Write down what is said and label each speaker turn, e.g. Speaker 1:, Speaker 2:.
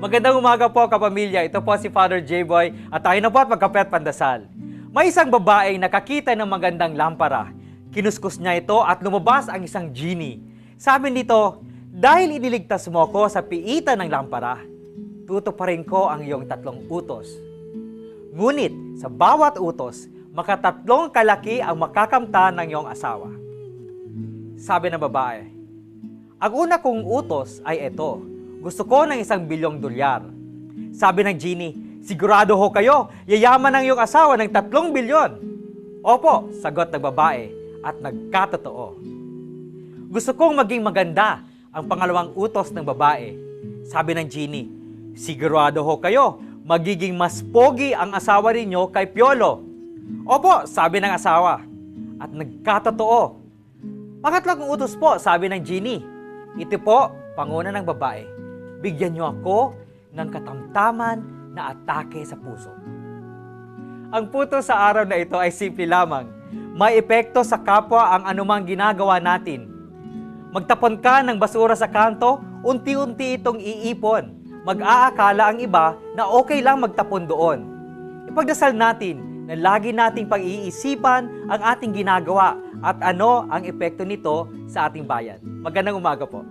Speaker 1: Magandang umaga po kapamilya. Ito po si Father J-Boy at tayo na po at magkape at pandasal. May isang babaeng nakakita ng magandang lampara. Kinuskus niya ito at lumabas ang isang genie. Sabi nito, dahil iniligtas mo ko sa piitan ng lampara, tutuparin ko ang iyong 3 utos. Ngunit sa bawat utos, makatatlong kalaki ang makakamtan ng iyong asawa. Sabi ng babae, ang una kong utos ay ito. Gusto ko ng $1 bilyong. Sabi ng genie, sigurado ho kayo, yayaman ang iyong asawa ng 3 bilyon. Opo, sagot ng babae at nagkatotoo. Gusto kong maging maganda ang pangalawang utos ng babae. Sabi ng genie, sigurado ho kayo, magiging mas pogi ang asawa ninyo kay Piolo. Opo, sabi ng asawa at nagkatotoo. Pangatlong utos po, sabi ng genie, ito po, panguna ng babae. Bigyan niyo ako ng katamtaman na atake sa puso. Ang puto sa araw na ito ay simple lamang. May epekto sa kapwa ang anumang ginagawa natin. Magtapon ka ng basura sa kanto, unti-unti itong iipon. Mag-aakala ang iba na okay lang magtapon doon. Ipagdasal natin na lagi nating pag-iisipan ang ating ginagawa at ano ang epekto nito sa ating bayan. Magandang umaga po.